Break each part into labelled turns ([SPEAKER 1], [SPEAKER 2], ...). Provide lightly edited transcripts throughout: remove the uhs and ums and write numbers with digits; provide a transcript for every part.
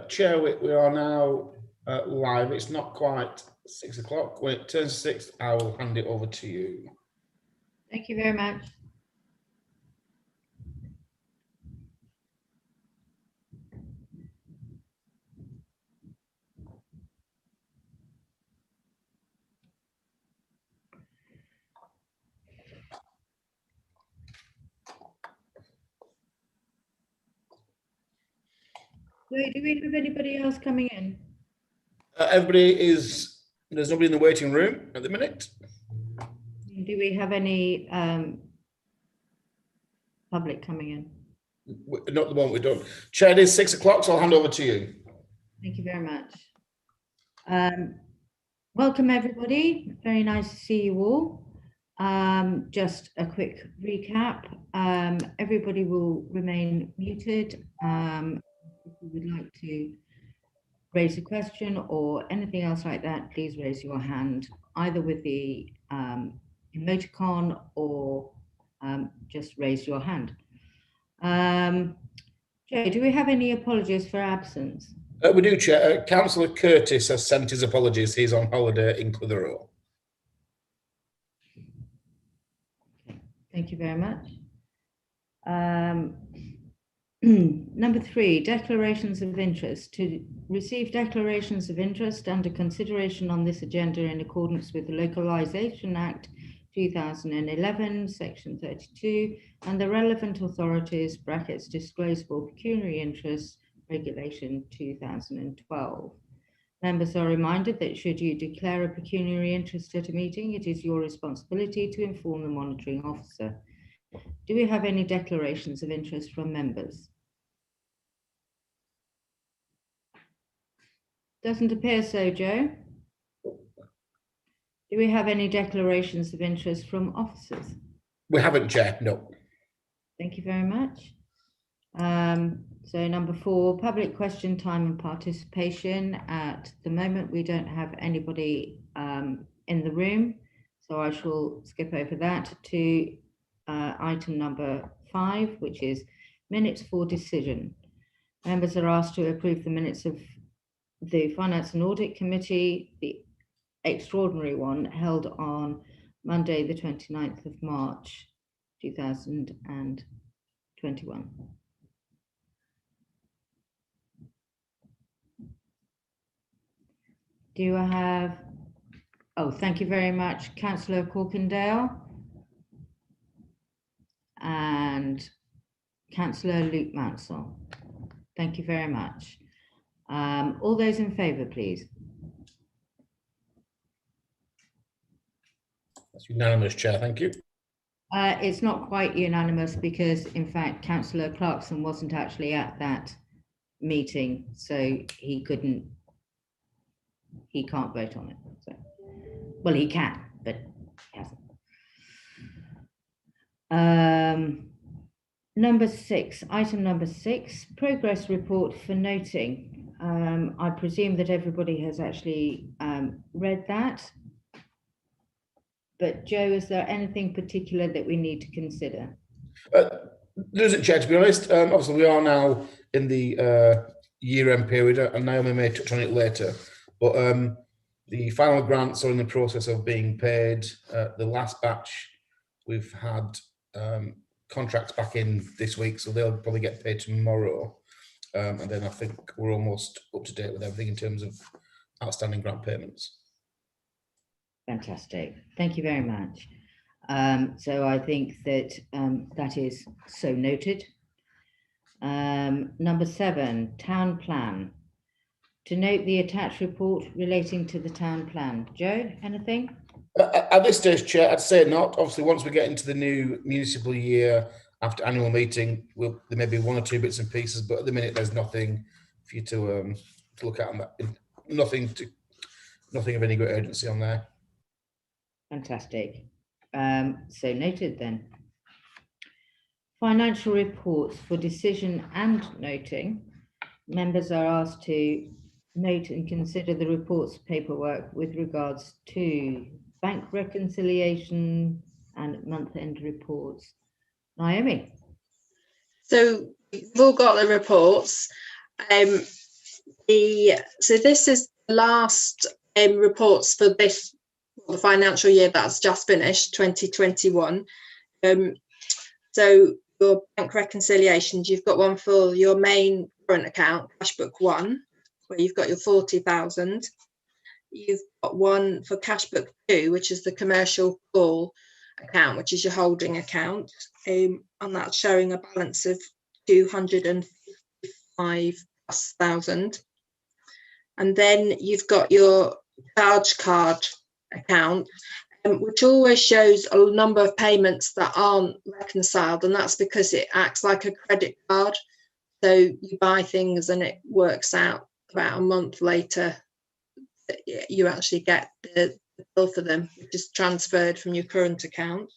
[SPEAKER 1] Chair, we are now live. It's not quite 6 o'clock. When it turns 6, I will hand it over to you.
[SPEAKER 2] Thank you very much. Wait, do we have anybody else coming in?
[SPEAKER 1] There's nobody in the waiting room at the minute.
[SPEAKER 2] Do we have any public coming in?
[SPEAKER 1] Not the one we don't. Chair, it is 6 o'clock, so I'll hand over to you.
[SPEAKER 2] Thank you very much. Welcome everybody. Very nice to see you all. Just a quick recap. Everybody will remain muted. If you would like to raise a question or anything else like that, please raise your hand, either with the emoticon or just raise your hand. Jay, do we have any apologies for absence?
[SPEAKER 1] We do, Chair. Councillor Curtis has sent his apologies. He's on holiday in Clitheroe.
[SPEAKER 2] Okay, thank you very much. Number 3, declarations of interest. To receive declarations of interest under consideration on this agenda in accordance with the Localisation Act 2011, Section 32, and the relevant authorities, brackets, disclosable pecuniary interest, Regulation 2012. Members are reminded that should you declare a pecuniary interest at a meeting, it is your responsibility to inform the monitoring officer. Do we have any declarations of interest from members? Doesn't appear so, Joe. Do we have any declarations of interest from officers?
[SPEAKER 1] We haven't, Chair, no.
[SPEAKER 2] Thank you very much. So number 4, public question time and participation. At the moment, we don't have anybody in the room, so I shall skip over that to item number 5, which is minutes for decision. Members are asked to approve the minutes of the Finance and Audit Committee, the extraordinary one held on Monday, the 29th of March, 2021. Do I have, oh, thank you very much, Councillor Corkindale and Councillor Luke Mansell. Thank you very much. All those in favour, please.
[SPEAKER 1] That's unanimous, Chair, thank you.
[SPEAKER 2] It's not quite unanimous because, in fact, Councillor Clarkson wasn't actually at that meeting, so he can't vote on it. So, well, he can, but he hasn't. Number 6, item number 6, progress report for noting. I presume that everybody has actually read that. But Joe, is there anything particular that we need to consider?
[SPEAKER 1] There isn't, Chair, to be honest. Obviously, we are now in the year-end period, and Naomi may touch on it later. But the final grants are in the process of being paid. The last batch, we've had contracts back in this week, so they'll probably get paid tomorrow. And then I think we're almost up to date with everything in terms of outstanding grant payments.
[SPEAKER 2] Fantastic. Thank you very much. So I think that that is so noted. Number 7, town plan. To note the attached report relating to the town plan. Joe, anything?
[SPEAKER 1] At this stage, Chair, I'd say not. Obviously, once we get into the new municipal year after annual meeting, there may be 1 or 2 bits and pieces, but at the minute, there's nothing for you to look at on that. Nothing of any great urgency on there.
[SPEAKER 2] Fantastic. So noted then. Financial reports for decision and noting. members are asked to note and consider the report's paperwork with regards to bank reconciliation and month-end reports. Naomi?
[SPEAKER 3] So we've all got the reports. So this is the last reports for this the financial year that's just finished, 2021. So your bank reconciliations, you've got one for your main current account, Cashbook 1, where you've got your 40,000. You've got one for Cashbook 2, which is the commercial call account, which is your holding account, and that's showing a balance of 255,000. And then you've got your charge card account, which always shows a number of payments that aren't reconciled, and that's because it acts like a credit card. So you buy things and it works out about a month later that you actually get the bill for them, which is transferred from your current account.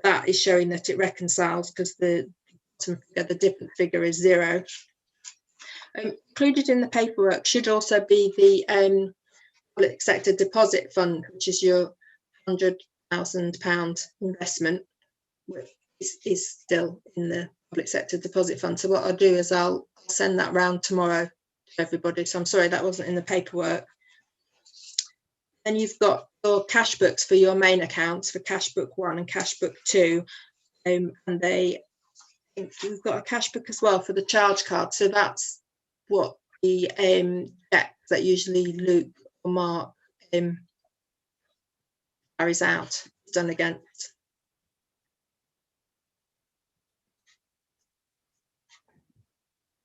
[SPEAKER 3] That is showing that it reconciles because the different figure is 0. Included in the paperwork should also be the public sector deposit fund, which is your £100,000 investment, which is still in the public sector deposit fund. So what I'll do is I'll send that round tomorrow to everybody. So I'm sorry that wasn't in the paperwork. Then you've got your cash books for your main accounts for Cashbook 1 and Cashbook 2, and you've got a cash book as well for the charge card. So that's what the checks that usually Luke or Mark carries out is done against.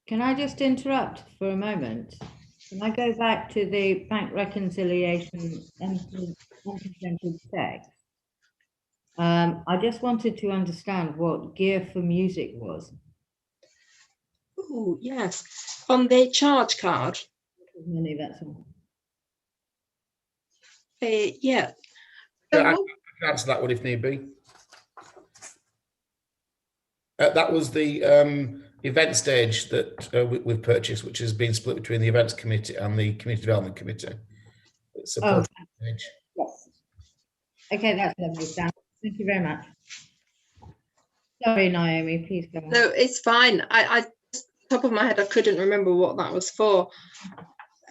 [SPEAKER 2] Can I just interrupt for a moment? Can I go back to the bank reconciliation and unpresented checks? I just wanted to understand what Gear for Music was.
[SPEAKER 3] Oh, yes. On the charge card.
[SPEAKER 2] Money, that's all.
[SPEAKER 3] Yeah.
[SPEAKER 1] I can answer that one if need be. That was the event stage that we've purchased, which has been split between the events committee and the community development committee. It's a stage.
[SPEAKER 2] Yes. Okay, that's lovely, Sam. Thank you very much. Sorry, Naomi, please go on.
[SPEAKER 3] No, it's fine. I top of my head, I couldn't remember what that was for.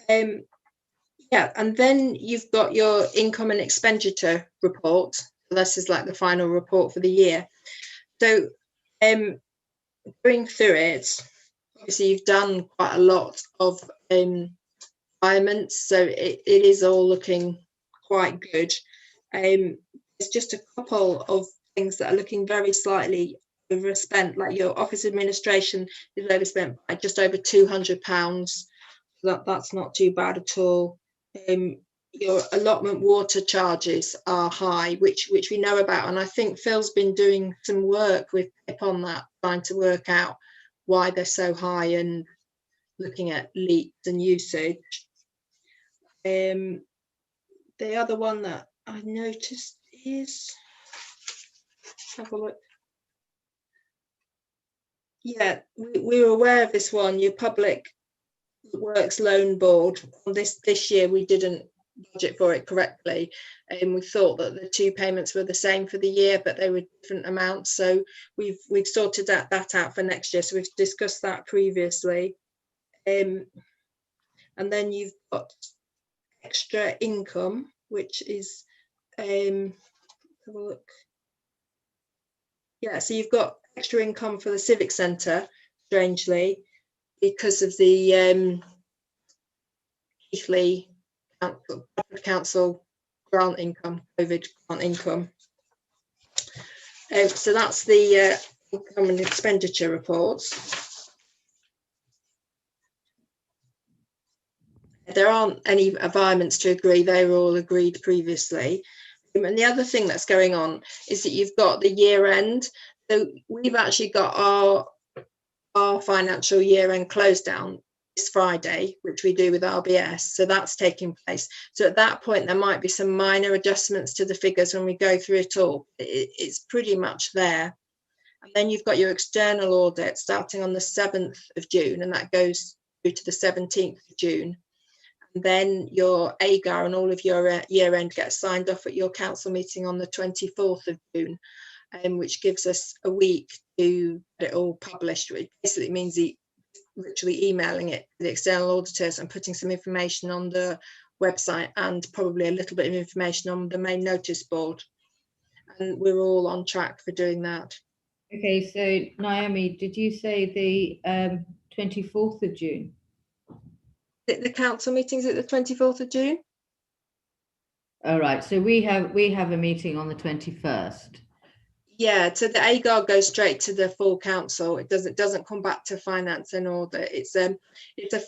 [SPEAKER 3] Yeah, and then you've got your income and expenditure report. So this is like the final report for the year. So going through it, obviously you've done quite a lot of environments, so it is all looking quite good. There's just a couple of things that are looking very slightly overspent, like your office administration is overspent by just over £200. That's not too bad at all. Your allotment water charges are high, which we know about, and I think Phil's been doing some work with Pip on that, trying to work out why they're so high and looking at leaks and usage. The other one that I noticed is, let's have a look. Yeah, we were aware of this one, your public works loan board. On this year we didn't budget for it correctly, and we thought that the 2 payments were the same for the year, but they were different amounts. So we've sorted that out for next year. So we've discussed that previously. And then you've got extra income, which is have a look. Yeah, so you've got extra income for the civic centre, strangely, because of the Keighley Council grant income, COVID grant income. So that's the income and expenditure reports. There aren't any environments to agree, they were all agreed previously. And the other thing that's going on is that you've got the year end. So we've actually got our financial year end close down this Friday, which we do with RBS. So that's taking place. So at that point, there might be some minor adjustments to the figures when we go through it all. It's pretty much there. And then you've got your external audit starting on the 7th of June, and that goes through to the 17th of June. And then your AGAR and all of your year end gets signed off at your council meeting on the 24th of June, which gives us a week to get it all published, which basically means literally emailing it to the external auditors and putting some information on the website and probably a little bit of information on the main notice board. And we're all on track for doing that.
[SPEAKER 2] Okay, so Naomi, did you say the 24th of June?
[SPEAKER 3] The council meeting's at the 24th of June?
[SPEAKER 2] All right, so we have a meeting on the 21st.
[SPEAKER 3] Yeah, so the AGAR goes straight to the full council. It doesn't come back to finance and audit. It's a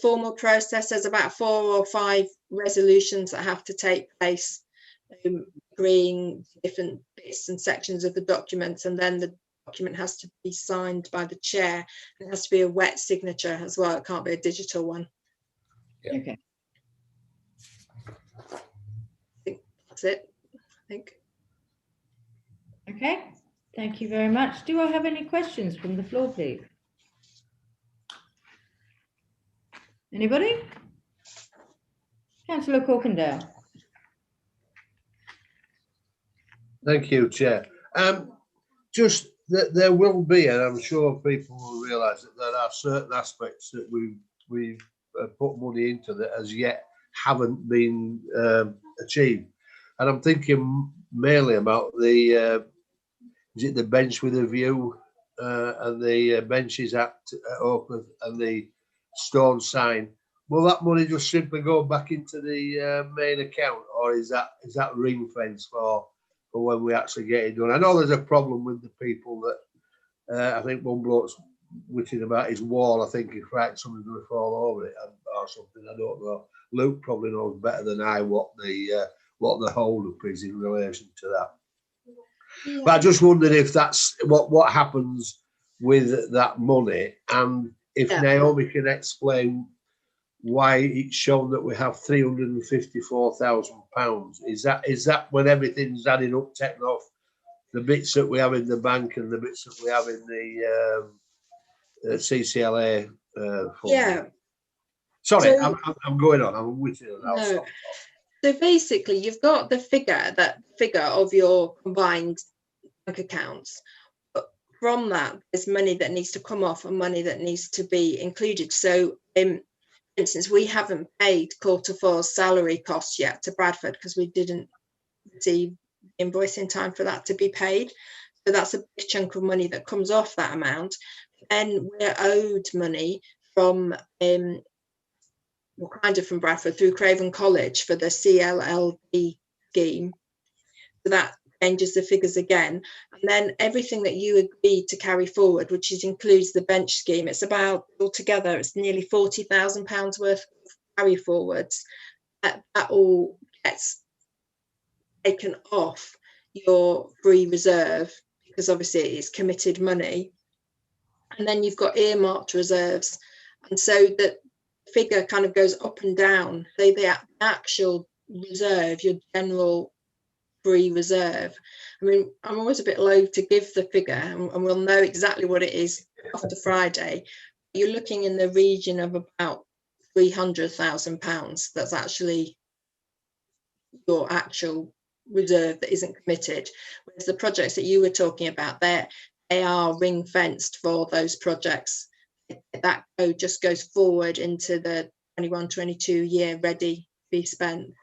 [SPEAKER 3] formal process. There's about 4 or 5 resolutions that have to take place, agreeing different bits and sections of the documents, and then the document has to be signed by the chair. It has to be a wet signature as well. It can't be a digital one.
[SPEAKER 1] Yeah.
[SPEAKER 2] Okay.
[SPEAKER 3] I think that's it. I think.
[SPEAKER 2] Okay, thank you very much. Do I have any questions from the floor, please? Anybody? Councillor Corkindale.
[SPEAKER 4] Thank you, Chair. Just that there will be, and I'm sure people will realise that there are certain aspects that we've put money into that as yet haven't been achieved. And I'm thinking mainly about the is it the bench with a view and the benches at Oakland and the stone sign. Will that money just simply go back into the main account, or is that ring fence for when we actually get it done? I know there's a problem with the people that I think one bloke's witching about his wall. I think he's frightened someone's going to fall over it or something. I don't know. Luke probably knows better than I what the hold up is in relation to that.
[SPEAKER 3] Yeah.
[SPEAKER 4] But I just wondered if that's what happens with that money, and if Naomi can explain why it's shown that we have £354,000. Is that when everything's added up, taken off the bits that we have in the bank and the bits that we have in the CCLA fund?
[SPEAKER 3] Yeah.
[SPEAKER 4] Sorry,
[SPEAKER 3] So,
[SPEAKER 4] I'm going on. I'm with you.
[SPEAKER 3] No. So basically, you've got the figure of your combined bank accounts. But from that, there's money that needs to come off and money that needs to be included. So, for instance, we haven't paid Q4's salary costs yet to Bradford because we didn't receive invoice in time for that to be paid. So that's a big chunk of money that comes off that amount. Then we're owed money from from Bradford through Craven College for the CLLD scheme. So that changes the figures again. And then everything that you agreed to carry forward, which includes the bench scheme, it's about altogether, it's nearly £40,000 worth of carry forwards. That all gets taken off your free reserve because obviously it's committed money. And then you've got earmarked reserves. And so that figure kind of goes up and down. So the actual reserve, your general free reserve, I mean, I'm always a bit loath to give the figure, and we'll know exactly what it is after Friday. You're looking in the region of about £300,000. That's actually your actual reserve that isn't committed. Whereas the projects that you were talking about, they are ring fenced for those projects. That code just goes forward into the 21-22 year ready to be spent.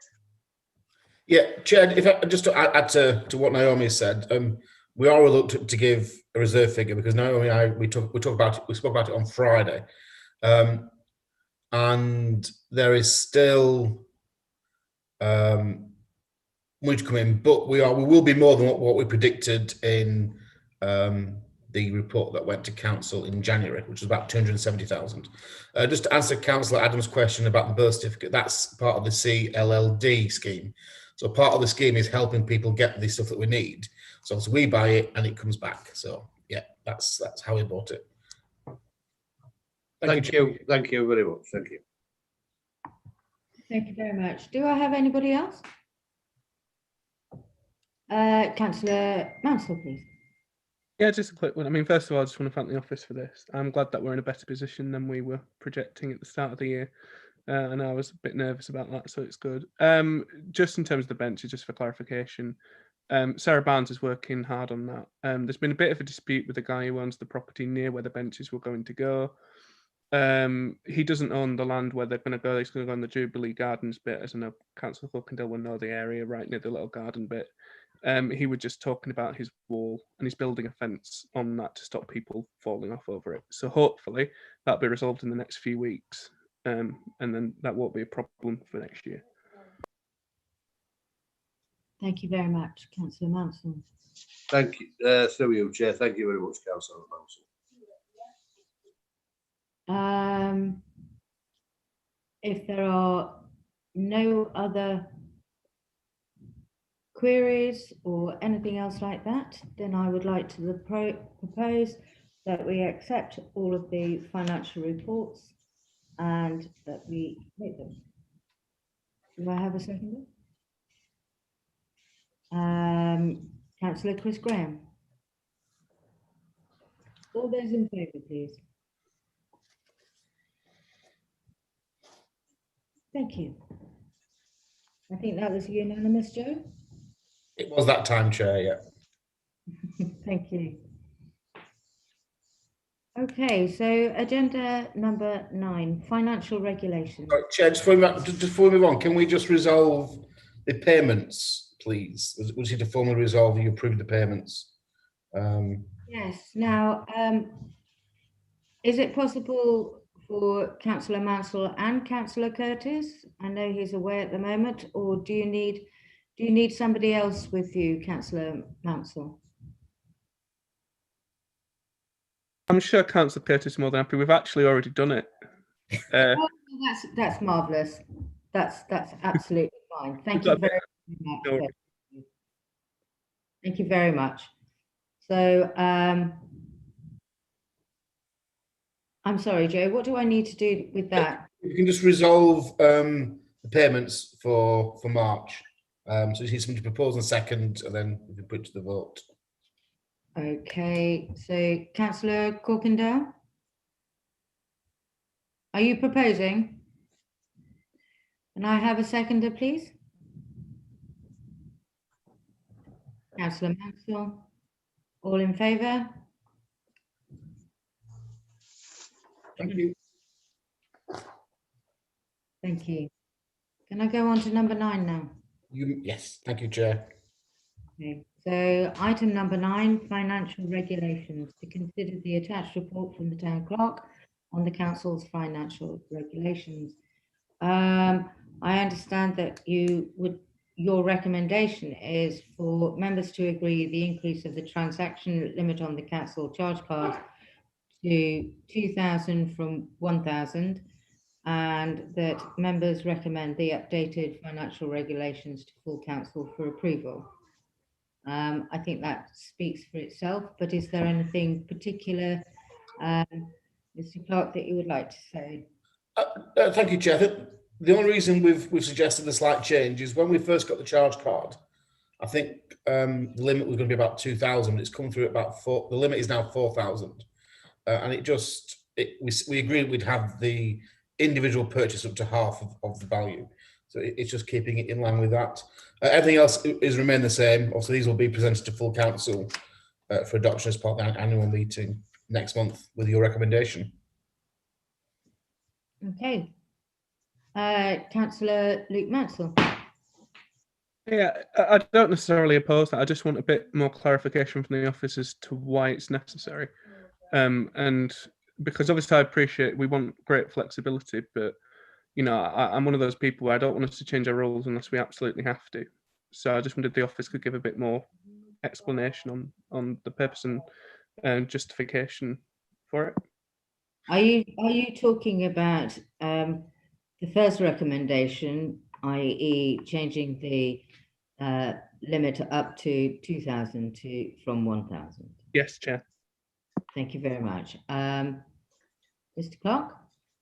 [SPEAKER 1] Yeah, Chair, if I just to add to what Naomi said, we are reluctant to give a reserve figure because Naomi and I we spoke about it on Friday, and there is still money to come in, but we will be more than what we predicted in the report that went to council in January, which was about 270,000. Just to answer Councillor Adams' question about the birth certificate, that's part of the CLLD scheme. So part of the scheme is helping people get the stuff that we need. So we buy it and it comes back. So yeah, that's how we bought it.
[SPEAKER 4] Thank you very much. Thank you.
[SPEAKER 2] Thank you very much. Do I have anybody else? Councillor Mansell, please.
[SPEAKER 5] Yeah, just a quick one. I mean, first of all, I just want to thank the office for this. I'm glad that we're in a better position than we were projecting at the start of the year. And I was a bit nervous about that, so it's good. Just in terms of the benches, just for clarification, Sarah Barnes is working hard on that. There's been a bit of a dispute with the guy who owns the property near where the benches were going to go. He doesn't own the land where they're going to go. He's going to go on the Jubilee Gardens bit, as I know Councillor Hookendale will know the area right near the little garden bit. He was just talking about his wall, and he's building a fence on that to stop people falling off over it. So hopefully that'll be resolved in the next few weeks, and then that won't be a problem for next year.
[SPEAKER 2] Thank you very much, Councillor Mansell.
[SPEAKER 4] Thank you, through you, Chair. Thank you very much, Councillor Mansell.
[SPEAKER 2] If there are no other queries or anything else like that, then I would like to propose that we accept all of the financial reports and that we make them. Do I have a second? Councillor Chris Graham. All those in favour, please. Thank you. I think that was unanimous, Joe.
[SPEAKER 1] It was that time, Chair, yeah.
[SPEAKER 2] Thank you. Okay, so agenda number 9, financial regulations.
[SPEAKER 1] Right, Chair, just before we move on, can we just resolve the payments, please? We just need to formally resolve you approve the payments.
[SPEAKER 2] Yes, now, is it possible for Councillor Mansell and Councillor Curtis? I know he's away at the moment, or do you need somebody else with you, Councillor Mansell?
[SPEAKER 5] I'm sure Councillor Curtis is more than happy. We've actually already done it.
[SPEAKER 2] Oh, that's marvellous. That's absolutely fine. Thank you very much. Thank you very much. So, I'm sorry, Joe, what do I need to do with that?
[SPEAKER 1] You can just resolve the payments for March. So you need somebody to propose and second, and then we can put it to the vote.
[SPEAKER 2] Okay, so Councillor Corkindale, are you proposing? Can I have a seconder, please? Councillor Mansell, all in favour?
[SPEAKER 1] Thank you.
[SPEAKER 2] Thank you. Can I go on to number 9 now?
[SPEAKER 1] Yes, thank you, Chair.
[SPEAKER 2] Okay. So item number 9, financial regulations, to consider the attached report from the town clerk on the council's financial regulations. I understand that your recommendation is for members to agree the increase of the transaction limit on the council charge card to 2,000 from 1,000, and that members recommend the updated financial regulations to full council for approval. I think that speaks for itself, but is there anything particular, Mr. Clark, that you would like to say?
[SPEAKER 1] Thank you, Chair. I think the only reason we've suggested the slight change is when we first got the charge card, I think the limit was going to be about 2,000. It's come through at about 4. The limit is now 4,000, and we agreed we'd have the individual purchase up to half of the value. So it's just keeping it in line with that. Everything else is remain the same. Also, these will be presented to full council for adoption as part of the annual meeting next month with your recommendation.
[SPEAKER 2] Okay. Councillor Luke Mansell.
[SPEAKER 5] Yeah, I don't necessarily oppose that. I just want a bit more clarification from the office as to why it's necessary. And because obviously I appreciate we want great flexibility, but you know, I'm one of those people where I don't want us to change our rules unless we absolutely have to. So I just wanted the office could give a bit more explanation on the purpose and justification for it.
[SPEAKER 2] Are you talking about the first recommendation, i.e. changing the limit up to 2,000 from 1,000?
[SPEAKER 5] Yes, Chair.
[SPEAKER 2] Thank you very much. Mr. Clark?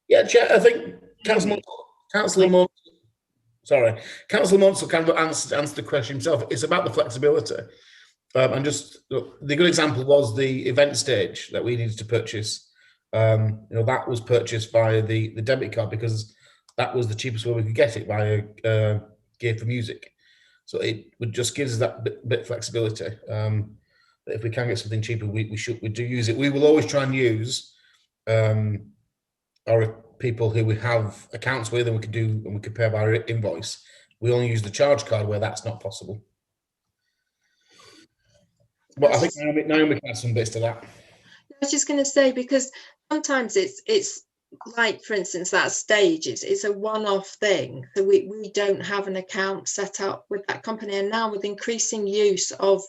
[SPEAKER 1] Yeah, Chair, I think Councillor Munsell kind of answered the question himself. It's about the flexibility. And just the good example was the event stage that we needed to purchase. That was purchased via the debit card because that was the cheapest way we could get it via Gear for Music. So it would just gives us that bit of flexibility. That if we can get something cheaper, we do use it. We will always try and use our people who we have accounts with, and we can pay by invoice. We only use the charge card where that's not possible. But I think Naomi can add some bits to that.
[SPEAKER 3] I was just going to say, because sometimes it's like, for instance, that stage, it's a one-off thing. So we don't have an account set up with that company. And now with increasing use of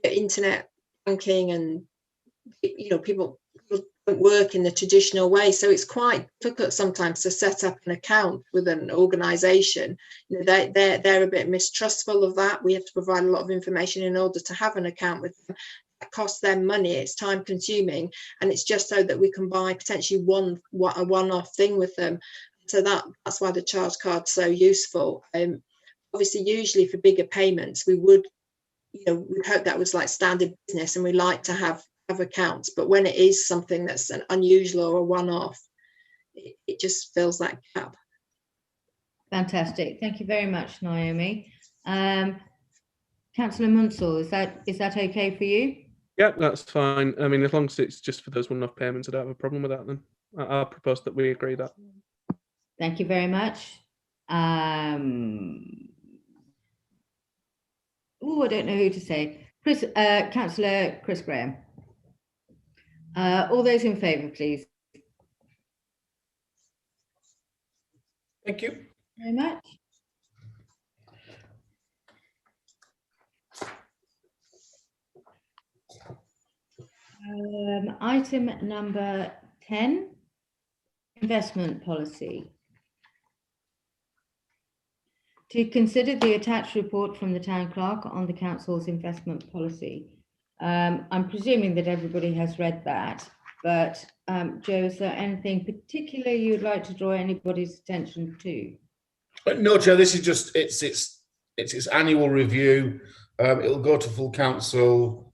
[SPEAKER 3] internet banking and, people don't work in the traditional way. So it's quite difficult sometimes to set up an account with an organisation. They're a bit mistrustful of that. We have to provide a lot of information in order to have an account with them. That costs them money, it's time consuming, and it's just so that we can buy potentially a one-off thing with them. So that's why the charge card's so useful. Obviously, usually for bigger payments, we would hope that was like standard business, and we like to have accounts. But when it is something that's an unusual or a one-off, it just fills that gap.
[SPEAKER 2] Fantastic. Thank you very much, Naomi. Councillor Munsell, is that okay for you?
[SPEAKER 5] Yeah, that's fine. I mean, as long as it's just for those one-off payments, I don't have a problem with that then. I'll propose that we agree that.
[SPEAKER 2] Thank you very much. I don't know who to say. Councillor Chris Graham. All those in favour, please.
[SPEAKER 1] Thank you
[SPEAKER 2] very much. Item number 10, investment policy. To consider the attached report from the town clerk on the council's investment policy. I'm presuming that everybody has read that, but Joe, is there anything particular you'd like to draw anybody's attention to?
[SPEAKER 1] No, Chair, this is just its annual review. It'll go to full council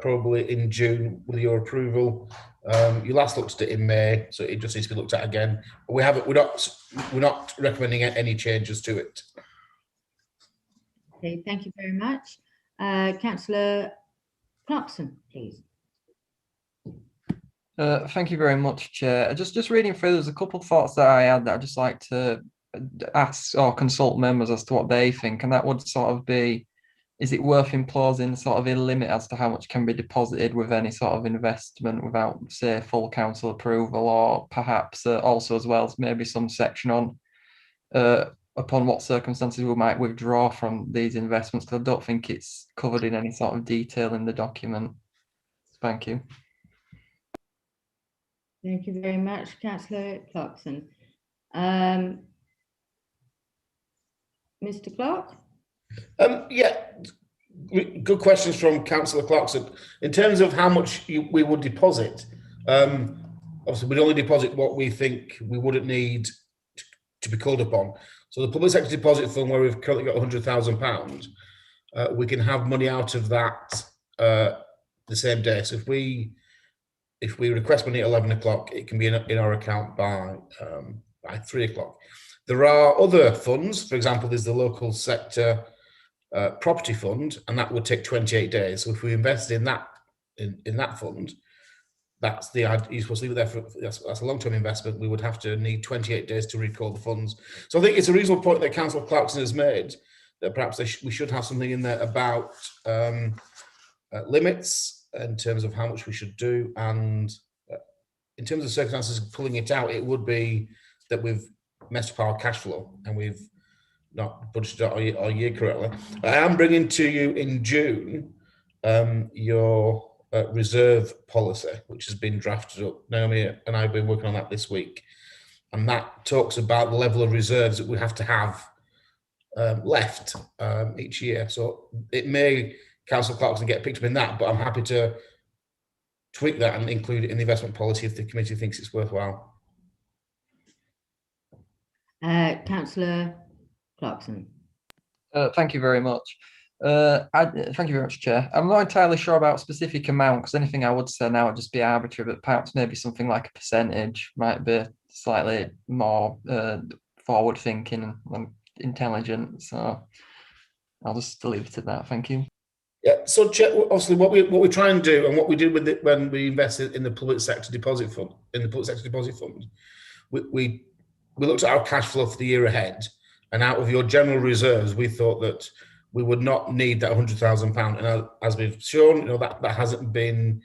[SPEAKER 1] probably in June with your approval. You last looked at it in May, so it just needs to be looked at again. But we're not recommending any changes to it.
[SPEAKER 2] Okay, thank you very much. Councillor Clarkson, please.
[SPEAKER 6] Thank you very much, Chair. Just reading through, there's a couple of thoughts that I had that I'd just like to ask or consult members as to what they think, and that would sort of be, is it worth imposing sort of a limit as to how much can be deposited with any sort of investment without, say, full council approval, or perhaps also as well as maybe some section on upon what circumstances we might withdraw from these investments, because I don't think it's covered in any sort of detail in the document. Thank you.
[SPEAKER 2] Thank you very much, Councillor Clarkson. Mr. Clark?
[SPEAKER 1] Yeah, good questions from Councillor Clarkson. In terms of how much we would deposit, obviously we'd only deposit what we think we wouldn't need to be called upon. So the public sector deposit fund, where we've currently got £100,000, we can have money out of that the same day. So if we request money at 11 o'clock, it can be in our account by 3 o'clock. There are other funds. For example, there's the local sector property fund, and that would take 28 days. So if we invested in that fund, that's the idea. You're supposed to leave it there for that's a long-term investment. We would have to need 28 days to recall the funds. So I think it's a reasonable point that Councillor Clarkson has made, that perhaps we should have something in there about limits in terms of how much we should do, and in terms of circumstances pulling it out, it would be that we've messed up our cash flow and we've not budgeted our year correctly. I am bringing to you in June your reserve policy, which has been drafted up. Naomi and I have been working on that this week, and that talks about the level of reserves that we have to have left each year. So it may, Councillor Clarkson, get picked up in that, but I'm happy to tweak that and include it in the investment policy if the committee thinks it's worthwhile.
[SPEAKER 2] Councillor Clarkson.
[SPEAKER 6] Thank you very much. Thank you very much, Chair. I'm not entirely sure about specific amount because anything I would say now would just be arbitrary, but perhaps maybe something like a percentage might be slightly more forward thinking and intelligent. So I'll just leave it at that. Thank you.
[SPEAKER 1] Yeah. So obviously, what we try and do, and what we did with it when we invested in the public sector deposit fund, we looked at our cash flow for the year ahead, and out of your general reserves, we thought that we would not need that £100,000, and as we've shown, that hasn't been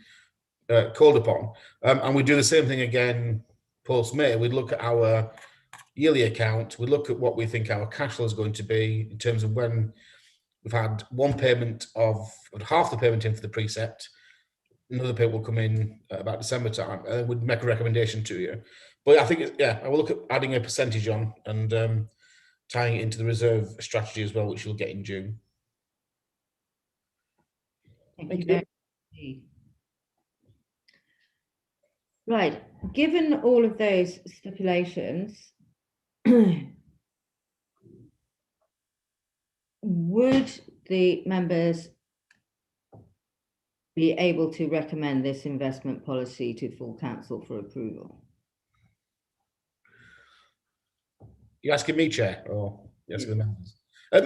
[SPEAKER 1] called upon. And we do the same thing again post May. We look at our yearly account. We look at what we think our cash flow is going to be in terms of when we've had one payment of half the payment in for the precept. Another payment will come in about December time, and we'd make a recommendation to you. But I think, I will look at adding a percentage on and tying it into the reserve strategy as well, which you'll get in June.
[SPEAKER 2] Thank you very much. Right, given all of those stipulations, would the members be able to recommend this investment policy to full council for approval?
[SPEAKER 1] You asking me, Chair, or you asking the members? I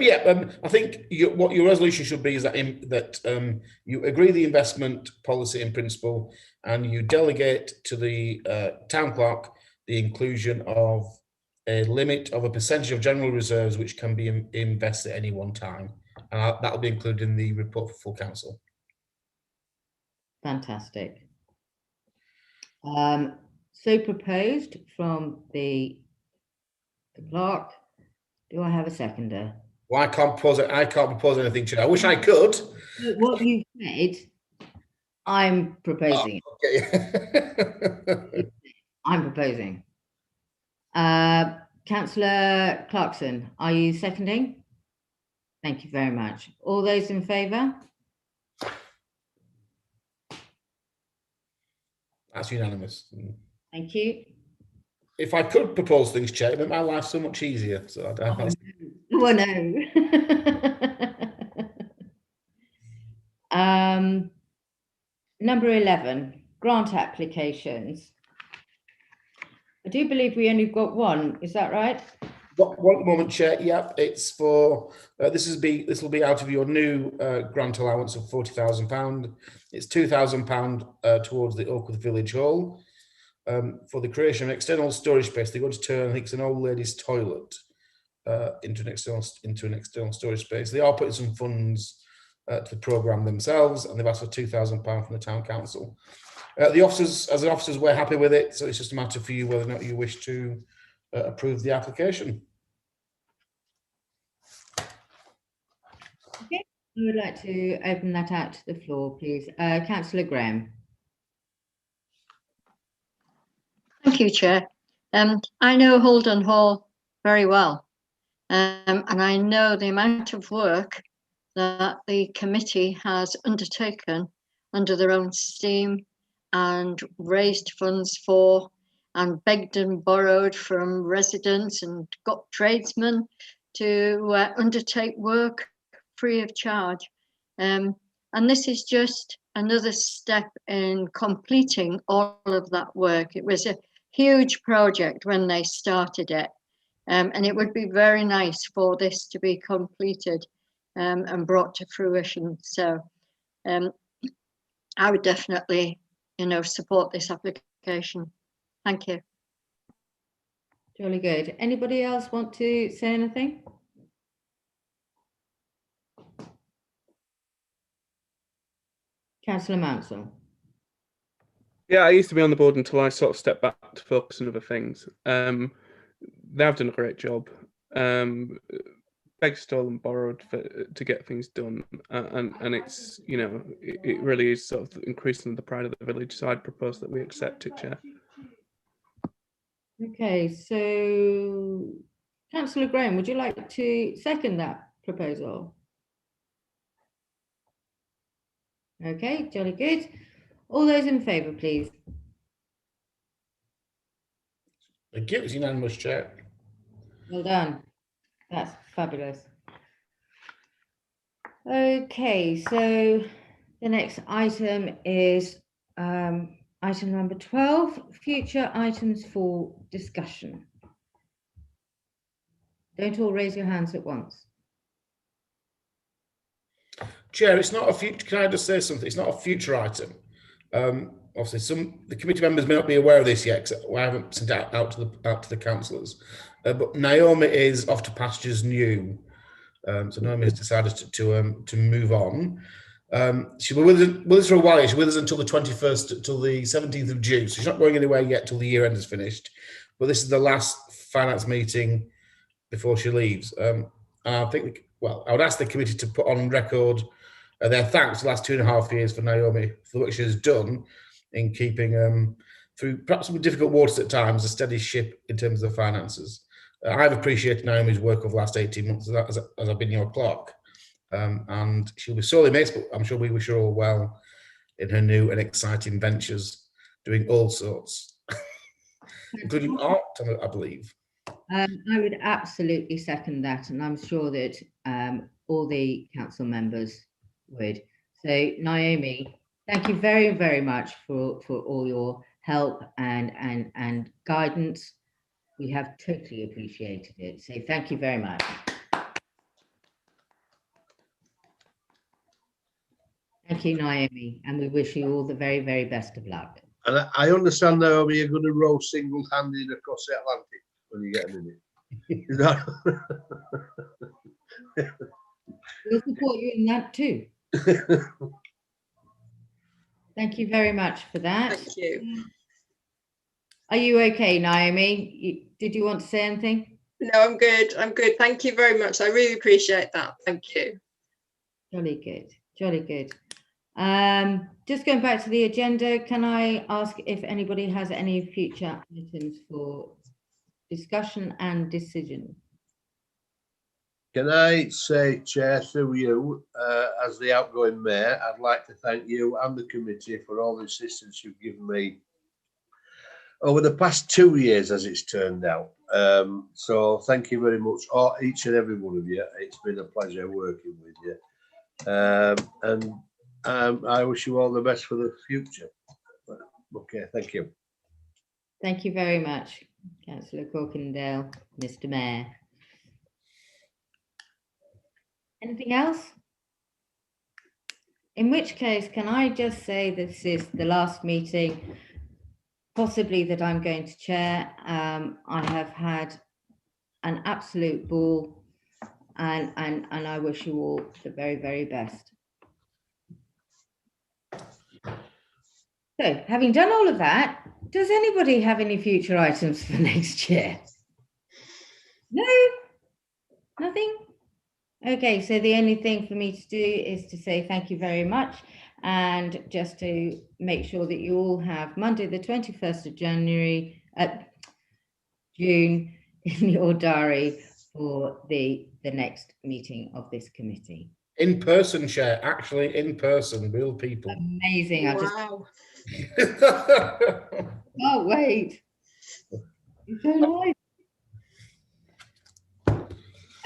[SPEAKER 1] think what your resolution should be is that you agree the investment policy in principle, and you delegate to the town clerk the inclusion of a limit of a percentage of general reserves which can be invested at any one time, and that will be included in the report for full council.
[SPEAKER 2] Fantastic. So proposed from the clerk. Do I have a seconder?
[SPEAKER 1] Well, I can't propose anything, Chair. I wish I could.
[SPEAKER 2] What you said, I'm proposing.
[SPEAKER 1] Okay.
[SPEAKER 2] I'm proposing. Councillor Clarkson, are you seconding? Thank you very much. All those in favour?
[SPEAKER 1] That's unanimous.
[SPEAKER 2] Thank you.
[SPEAKER 1] If I could propose things, Chair, it would make my life so much easier. So I don't.
[SPEAKER 2] Oh, no. Number 11, grant applications. I do believe we only got one. Is that right?
[SPEAKER 1] One moment, Chair. Yep, it's for this will be out of your new grant allowance of £40,000. It's £2,000 towards the Oakwood Village Hall for the creation of an external storage space. They're going to turn, I think, it's an old lady's toilet into an external storage space. They are putting some funds to the programme themselves, and they've asked for £2,000 from the town council. The officers, we're happy with it, so it's just a matter for you whether or not you wish to approve the application.
[SPEAKER 2] Okay, I would like to open that out to the floor, please. Councillor Graham.
[SPEAKER 7] Thank you, Chair. I know Holden Hall very well, and I know the amount of work that the committee has undertaken under their own steam and raised funds for and begged and borrowed from residents and got tradesmen to undertake work free of charge. And this is just another step in completing all of that work. It was a huge project when they started it, and it would be very nice for this to be completed and brought to fruition. So I would definitely, support this application. Thank you.
[SPEAKER 2] Jolly good. Anybody else want to say anything? Councillor Mansell.
[SPEAKER 5] Yeah, I used to be on the board until I sort of stepped back to focus on other things. They have done a great job. Begged, stole and borrowed to get things done, and it's it really is sort of increasing the pride of the village. So I'd propose that we accept it, Chair.
[SPEAKER 2] Okay, so Councillor Graham, would you like to second that proposal? Okay, jolly good. All those in favour, please.
[SPEAKER 1] Thank you. It's unanimous, Chair.
[SPEAKER 2] Well done. That's fabulous. Okay, so the next item is item number 12, future items for discussion. Don't all raise your hands at once.
[SPEAKER 1] Chair, it's not a future. Can I just say something? It's not a future item. Obviously, the committee members may not be aware of this yet, because I haven't sent it out to the councillors. But Naomi is off to pastures new, so Naomi has decided to move on. She'll be with us for a while. She's with us until the 21st, till the 17th of June. So she's not going anywhere yet till the year end is finished. But this is the last finance meeting before she leaves. And I think, well, I would ask the committee to put on record their thanks the last 2.5 years for Naomi for the work she has done in keeping, through perhaps some difficult waters at times, a steady ship in terms of the finances. I've appreciated Naomi's work over the last 18 months as I've been your clerk. And she'll be sorely missed, but I'm sure we wish her all well in her new and exciting ventures, doing all sorts, including art, I believe.
[SPEAKER 2] I would absolutely second that, and I'm sure that all the council members would. So, Naomi, thank you very, very much for all your help and guidance. We have totally appreciated it. So, thank you very much. Thank you, Naomi, and we wish you all the very, very best of luck.
[SPEAKER 4] And I understand, Naomi, you're going to row single-handed across the Atlantic when you get a minute. Is that?
[SPEAKER 2] We'll support you in that too. Thank you very much for that.
[SPEAKER 3] Thank you.
[SPEAKER 2] Are you okay, Naomi? Did you want to say anything?
[SPEAKER 3] No, I'm good. I'm good. Thank you very much. I really appreciate that. Thank you.
[SPEAKER 2] Jolly good. Jolly good. Just going back to the agenda, can I ask if anybody has any future items for discussion and decision?
[SPEAKER 4] Can I say, Chair, through you, as the outgoing mayor, I'd like to thank you and the committee for all the assistance you've given me over the past 2 years, as it's turned out. So thank you very much, each and every one of you. It's been a pleasure working with you. And I wish you all the best for the future. Okay, thank you.
[SPEAKER 2] Thank you very much, Councillor Corkindale, Mr. Mayor. Anything else? In which case, can I just say this is the last meeting, possibly that I'm going to chair. I have had an absolute ball, and I wish you all the very, very best. So, having done all of that, does anybody have any future items for next year? No? Nothing? Okay, so the only thing for me to do is to say thank you very much, and just to make sure that you all have Monday the 21st of June in your diary for the next meeting of this committee.
[SPEAKER 1] In person, Chair, actually in person, real people.
[SPEAKER 2] Amazing.
[SPEAKER 3] Wow.
[SPEAKER 2] Oh, wait. It's so nice.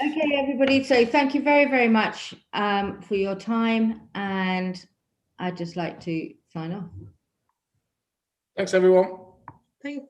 [SPEAKER 2] Okay, everybody. So thank you very, very much for your time. And I'd just like to sign off.
[SPEAKER 1] Thanks, everyone.
[SPEAKER 3] Thank